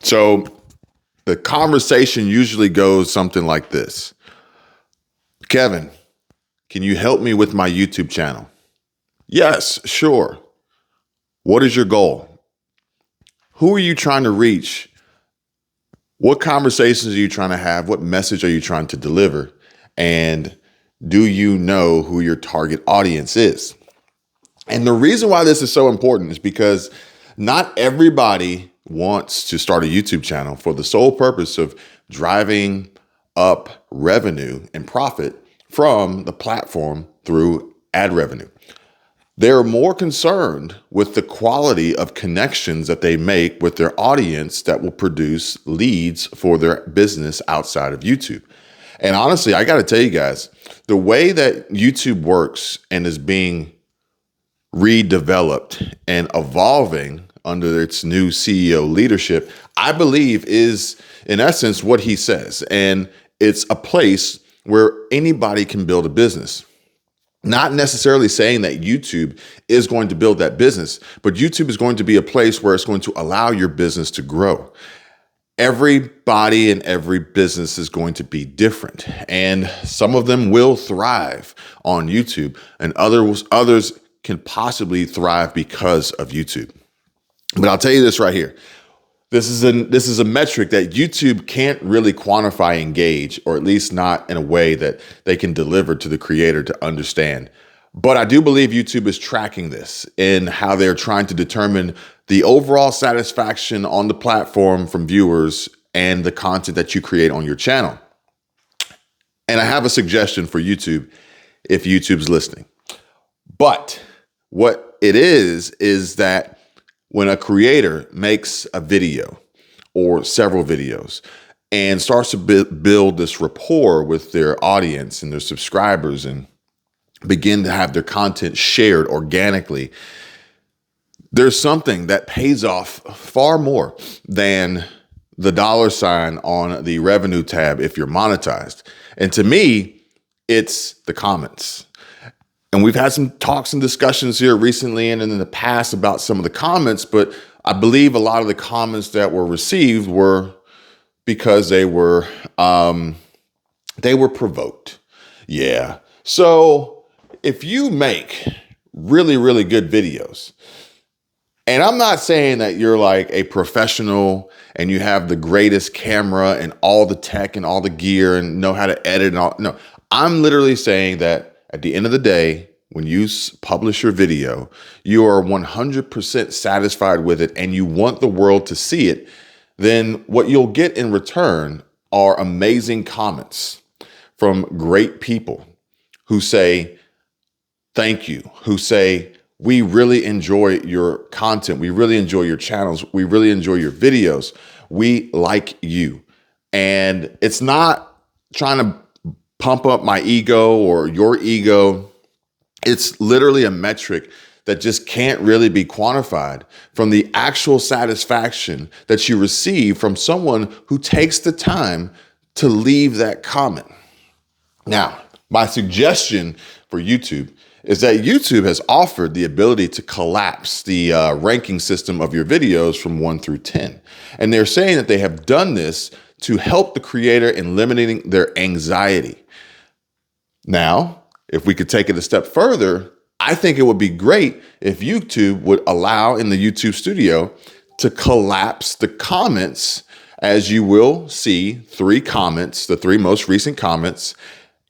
So the conversation usually goes something like this. Kevin, can you help me with my YouTube channel? Yes, sure. What is your goal? Who are you trying to reach? What conversations are you trying to have? What message are you trying to deliver? And do you know who your target audience is? And the reason why this is so important is because not everybody wants to start a YouTube channel for the sole purpose of driving up revenue and profit from the platform through ad revenue. They're more concerned with the quality of connections that they make with their audience that will produce leads for their business outside of YouTube. And honestly, I got to tell you guys, the way that YouTube works and is being redeveloped and evolving under its new CEO leadership, I believe is in essence what he says. And it's a place where anybody can build a business. Not necessarily saying that YouTube is going to build that business, but YouTube is going to be a place where it's going to allow your business to grow. Everybody and every business is going to be different, and some of them will thrive on YouTube, and others can possibly thrive because of YouTube. But I'll tell you this right here. This is a metric that YouTube can't really quantify and gauge, or at least not in a way that they can deliver to the creator to understand. But I do believe YouTube is tracking this in how they're trying to determine the overall satisfaction on the platform from viewers and the content that you create on your channel. And I have a suggestion for YouTube if YouTube's listening. But what it is that when a creator makes a video or several videos and starts to build this rapport with their audience and their subscribers and begin to have their content shared organically, there's something that pays off far more than the $ on the revenue tab if you're monetized. And to me, it's the comments. And we've had some talks and discussions here recently and in the past about some of the comments, but I believe a lot of the comments that were received were because they were provoked. Yeah. So if you make really, really good videos, and I'm not saying that you're like a professional and you have the greatest camera and all the tech and all the gear and know how to edit and all. No, I'm literally saying that at the end of the day, when you publish your video, you are 100% satisfied with it and you want the world to see it, then what you'll get in return are amazing comments from great people who say, thank you, who say, we really enjoy your content. We really enjoy your channels. We really enjoy your videos. We like you. And it's not trying to pump up my ego or your ego. It's literally a metric that just can't really be quantified from the actual satisfaction that you receive from someone who takes the time to leave that comment. Now, my suggestion for YouTube is that YouTube has offered the ability to collapse the ranking system of your videos from 1 through 10. And they're saying that they have done this to help the creator in eliminating their anxiety. Now, if we could take it a step further, I think it would be great if YouTube would allow in the YouTube studio to collapse the comments, as you will see 3 comments, the 3 most recent comments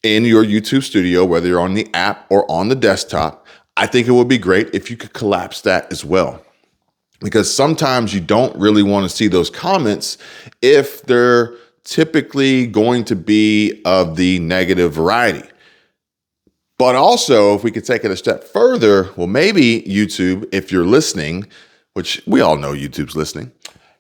in your YouTube studio, whether you're on the app or on the desktop. I think it would be great if you could collapse that as well. Because sometimes you don't really want to see those comments if they're typically going to be of the negative variety. But also, if we could take it a step further, well, maybe YouTube, if you're listening, which we all know YouTube's listening,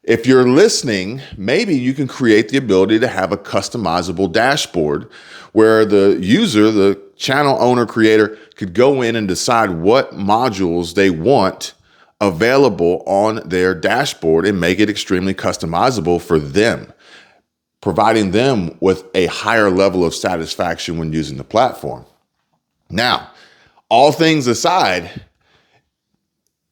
if you're listening, maybe you can create the ability to have a customizable dashboard where the user, the channel owner, creator, could go in and decide what modules they want available on their dashboard and make it extremely customizable for them, providing them with a higher level of satisfaction when using the platform. Now, all things aside,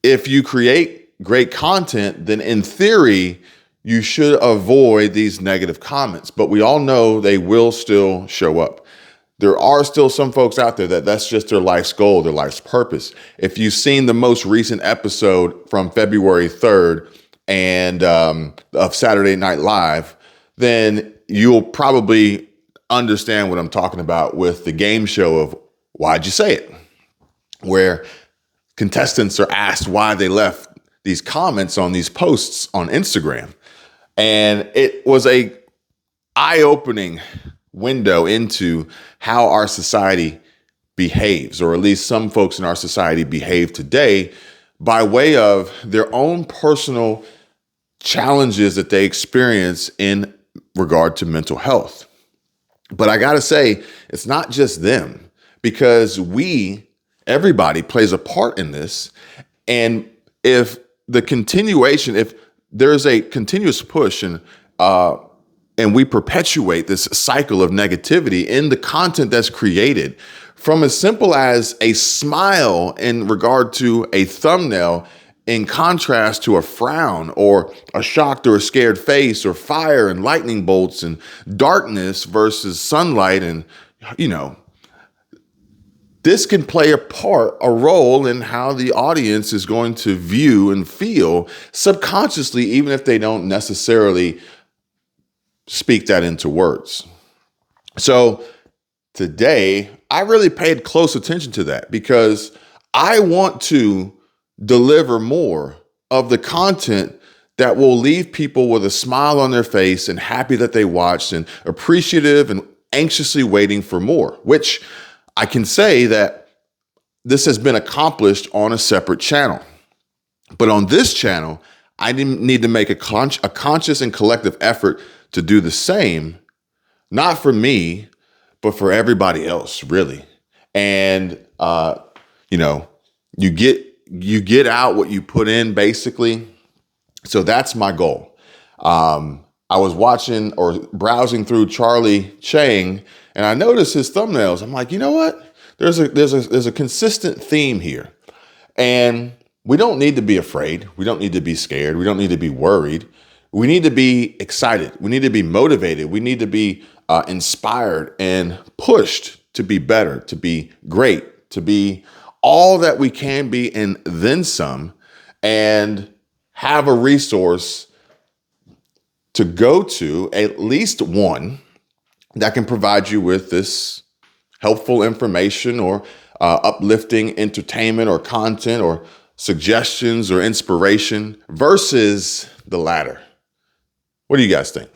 if you create great content, then in theory, you should avoid these negative comments, but we all know they will still show up. There are still some folks out there that's just their life's goal, their life's purpose. If you've seen the most recent episode from February 3rd and of Saturday Night Live, then you'll probably understand what I'm talking about with the game show of Why'd You Say It? Where contestants are asked why they left these comments on these posts on Instagram. And it was a eye-opening window into how our society behaves, or at least some folks in our society behave today, by way of their own personal challenges that they experience in regard to mental health. But I gotta say, it's not just them, because everybody plays a part in this. And if there's a continuous push and we perpetuate this cycle of negativity in the content that's created, from as simple as a smile in regard to a thumbnail, in contrast to a frown or a shocked or a scared face, or fire and lightning bolts and darkness versus sunlight. And, this can play a role in how the audience is going to view and feel subconsciously, even if they don't necessarily speak that into words. So today, I really paid close attention to that, because I want to deliver more of the content that will leave people with a smile on their face and happy that they watched and appreciative and anxiously waiting for more, which I can say that this has been accomplished on a separate channel. But on this channel, I need to make a conscious and collective effort to do the same, not for me, but for everybody else, really. And, you get out what you put in, basically. So that's my goal. I was watching or browsing through Charlie Chang, and I noticed his thumbnails. I'm like, you know what? There's a consistent theme here. And we don't need to be afraid. We don't need to be scared. We don't need to be worried. We need to be excited. We need to be motivated. We need to be inspired and pushed to be better, to be great, to be all that we can be and then some, and have a resource to go to, at least one, that can provide you with this helpful information or uplifting entertainment or content or suggestions or inspiration, versus the latter. What do you guys think?